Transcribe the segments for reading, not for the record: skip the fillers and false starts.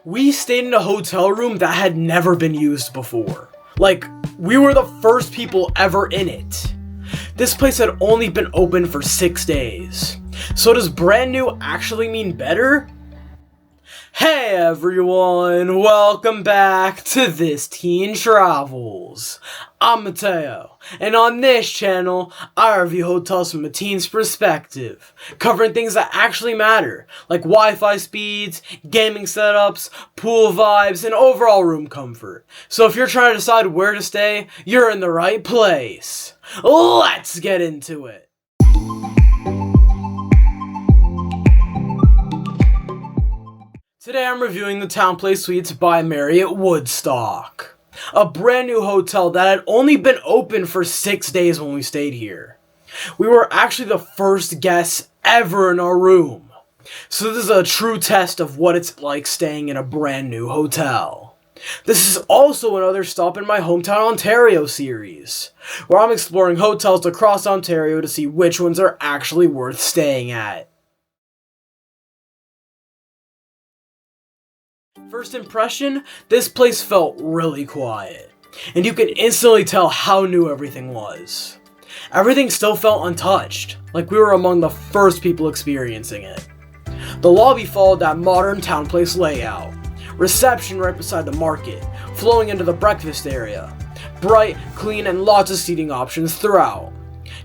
We stayed in a hotel room that had never been used before. Like, we were the first people ever in it. This place had only been open for 6 days. So does brand new actually mean better? Hey everyone, welcome back to This Teen Travels. I'm Mateo, and on this channel, I review hotels from a teen's perspective, covering things that actually matter, like Wi-Fi speeds, gaming setups, pool vibes, and overall room comfort. So if you're trying to decide where to stay, you're in the right place. Let's get into it. Today I'm reviewing the TownePlace Suites by Marriott Woodstock, a brand new hotel that had only been open for 6 days when we stayed here. We were actually the first guests ever in our room, so this is a true test of what it's like staying in a brand new hotel. This is also another stop in my Hometown Ontario series, where I'm exploring hotels across Ontario to see which ones are actually worth staying at. First impression, this place felt really quiet, and you could instantly tell how new everything was. Everything still felt untouched, like we were among the first people experiencing it. The lobby followed that modern TownePlace layout. Reception right beside the market, flowing into the breakfast area. Bright, clean, and lots of seating options throughout.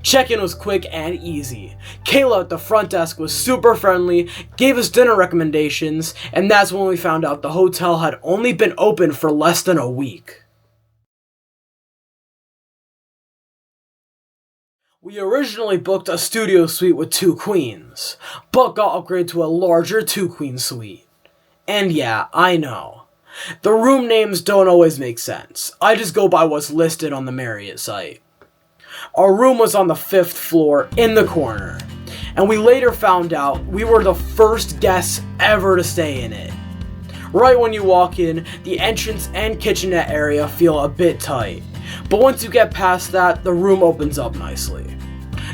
Check-in was quick and easy. Kayla at the front desk was super friendly, gave us dinner recommendations, and that's when we found out the hotel had only been open for less than a week. We originally booked a studio suite with 2 queens, but got upgraded to a larger 2-queen suite. And yeah, I know. The room names don't always make sense. I just go by what's listed on the Marriott site. Our room was on the 5th floor in the corner, and we later found out we were the first guests ever to stay in it. Right when you walk in, the entrance and kitchenette area feel a bit tight, but once you get past that, the room opens up nicely.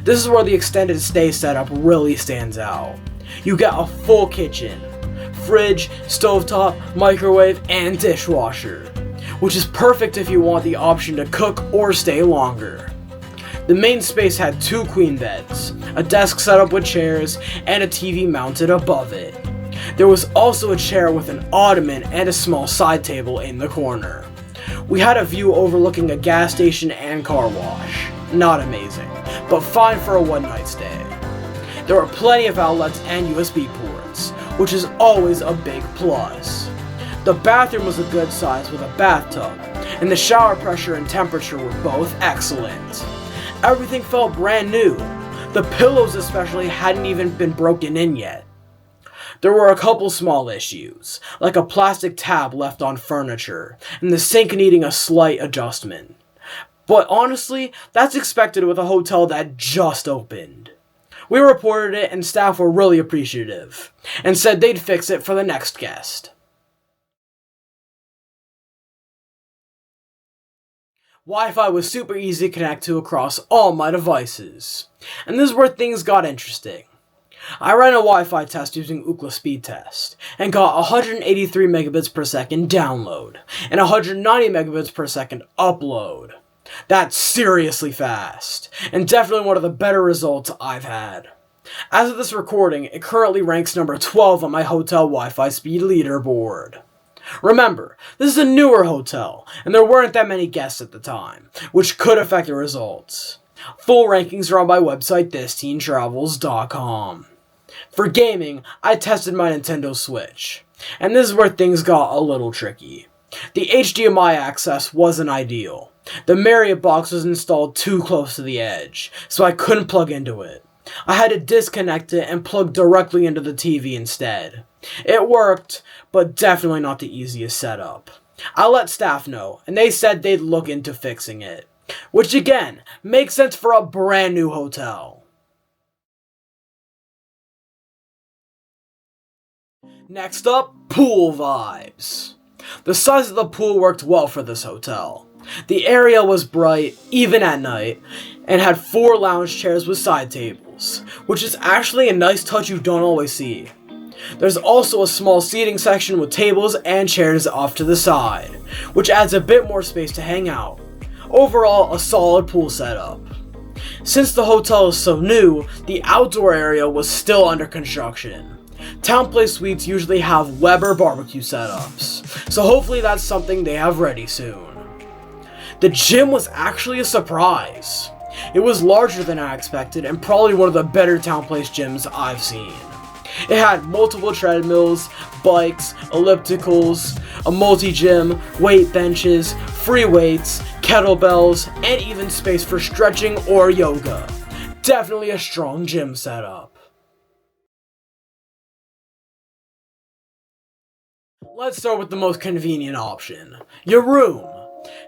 This is where the extended stay setup really stands out. You get a full kitchen, fridge, stovetop, microwave, and dishwasher, which is perfect if you want the option to cook or stay longer. The main space had 2 queen beds, a desk set up with chairs, and a TV mounted above it. There was also a chair with an ottoman and a small side table in the corner. We had a view overlooking a gas station and car wash. Not amazing, but fine for a one-night stay. There were plenty of outlets and USB ports, which is always a big plus. The bathroom was a good size with a bathtub, and the shower pressure and temperature were both excellent. Everything felt brand new. The pillows especially hadn't even been broken in yet. There were a couple small issues, like a plastic tab left on furniture, and the sink needing a slight adjustment. But honestly, that's expected with a hotel that just opened. We reported it and staff were really appreciative, and said they'd fix it for the next guest. Wi-Fi was super easy to connect to across all my devices. And this is where things got interesting. I ran a Wi-Fi test using Ookla speed test, and got 183 megabits per second download, and 190 megabits per second upload. That's seriously fast, and definitely one of the better results I've had. As of this recording, it currently ranks number 12 on my hotel Wi-Fi speed leaderboard. Remember, this is a newer hotel, and there weren't that many guests at the time, which could affect the results. Full rankings are on my website, thisteentravels.com. For gaming, I tested my Nintendo Switch, and this is where things got a little tricky. The HDMI access wasn't ideal. The Marriott box was installed too close to the edge, so I couldn't plug into it. I had to disconnect it and plug directly into the TV instead. It worked, but definitely not the easiest setup. I let staff know, and they said they'd look into fixing it. Which again, makes sense for a brand new hotel. Next up, pool vibes. The size of the pool worked well for this hotel. The area was bright, even at night, and had 4 lounge chairs with side tables, which is actually a nice touch you don't always see. There's also a small seating section with tables and chairs off to the side, which adds a bit more space to hang out. Overall, a solid pool setup. Since the hotel is so new, the outdoor area was still under construction. TownePlace Suites usually have Weber barbecue setups, so hopefully that's something they have ready soon. The gym was actually a surprise. It was larger than I expected and probably one of the better TownePlace gyms I've seen. It had multiple treadmills, bikes, ellipticals, a multi-gym, weight benches, free weights, kettlebells, and even space for stretching or yoga. Definitely a strong gym setup. Let's start with the most convenient option, your room.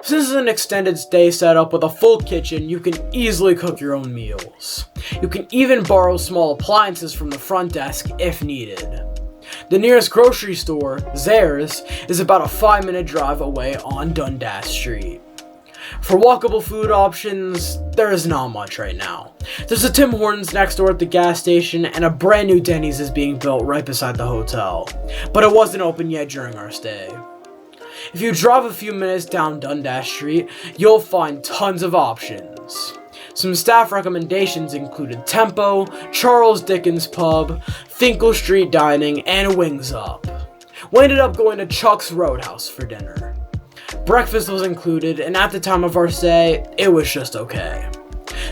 Since it's an extended stay setup with a full kitchen, you can easily cook your own meals. You can even borrow small appliances from the front desk if needed. The nearest grocery store, Zehrs, is about a 5-minute drive away on Dundas Street. For walkable food options, there is not much right now. There's a Tim Hortons next door at the gas station, and a brand new Denny's is being built right beside the hotel, but it wasn't open yet during our stay. If you drive a few minutes down Dundas Street, you'll find tons of options. Some staff recommendations included Tempo, Charles Dickens Pub, Finkel Street Dining, and Wings Up. We ended up going to Chuck's Roadhouse for dinner. Breakfast was included, and at the time of our stay, it was just okay.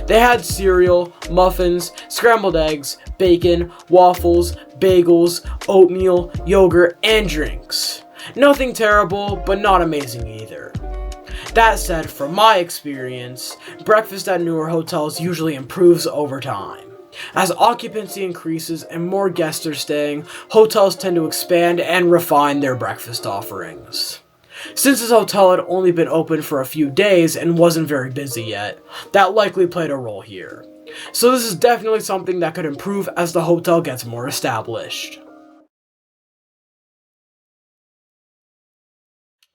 They had cereal, muffins, scrambled eggs, bacon, waffles, bagels, oatmeal, yogurt, and drinks. Nothing terrible, but not amazing either. That said, from my experience, breakfast at newer hotels usually improves over time. As occupancy increases and more guests are staying, hotels tend to expand and refine their breakfast offerings. Since this hotel had only been open for a few days and wasn't very busy yet, that likely played a role here. So this is definitely something that could improve as the hotel gets more established.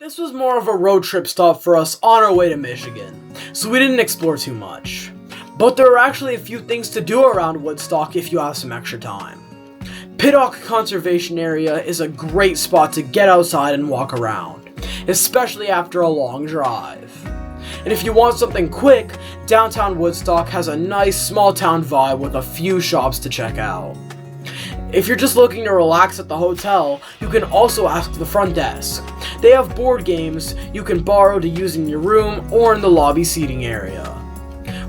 This was more of a road trip stop for us on our way to Michigan, so we didn't explore too much. But there are actually a few things to do around Woodstock if you have some extra time. Pittock Conservation Area is a great spot to get outside and walk around, especially after a long drive. And if you want something quick, downtown Woodstock has a nice small town vibe with a few shops to check out. If you're just looking to relax at the hotel, you can also ask the front desk. They have board games you can borrow to use in your room or in the lobby seating area.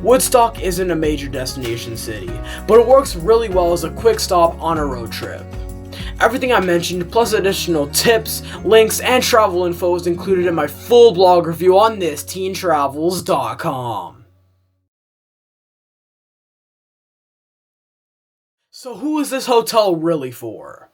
Woodstock isn't a major destination city, but it works really well as a quick stop on a road trip. Everything I mentioned, plus additional tips, links, and travel info is included in my full blog review on this, TeenTravels.com. So who is this hotel really for?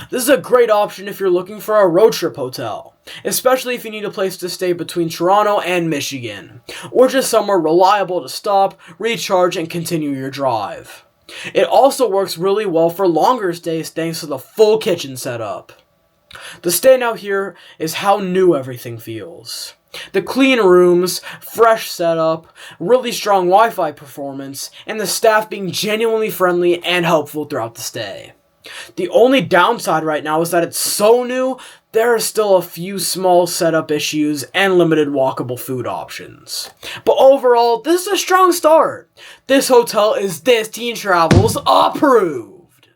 This is a great option if you're looking for a road trip hotel, especially if you need a place to stay between Toronto and Michigan, or just somewhere reliable to stop, recharge, and continue your drive. It also works really well for longer stays thanks to the full kitchen setup. The standout here is how new everything feels. The clean rooms, fresh setup, really strong Wi-Fi performance, and the staff being genuinely friendly and helpful throughout the stay. The only downside right now is that it's so new, there are still a few small setup issues and limited walkable food options. But overall, this is a strong start. This hotel is This Teen Travels approved.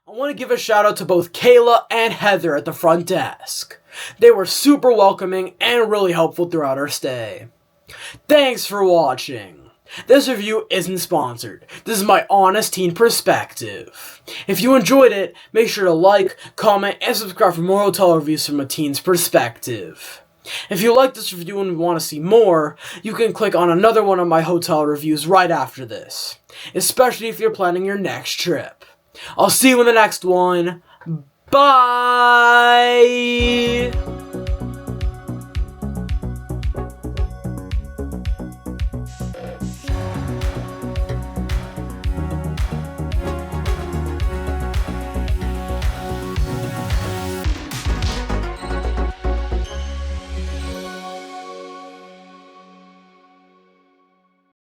I want to give a shout out to both Kayla and Heather at the front desk. They were super welcoming and really helpful throughout our stay. Thanks for watching. This review isn't sponsored. This is my honest teen perspective. If you enjoyed it, make sure to like, comment, and subscribe for more hotel reviews from a teen's perspective. If you like this review and want to see more, you can click on another one of my hotel reviews right after this, especially if you're planning your next trip. I'll see you in the next one. Bye!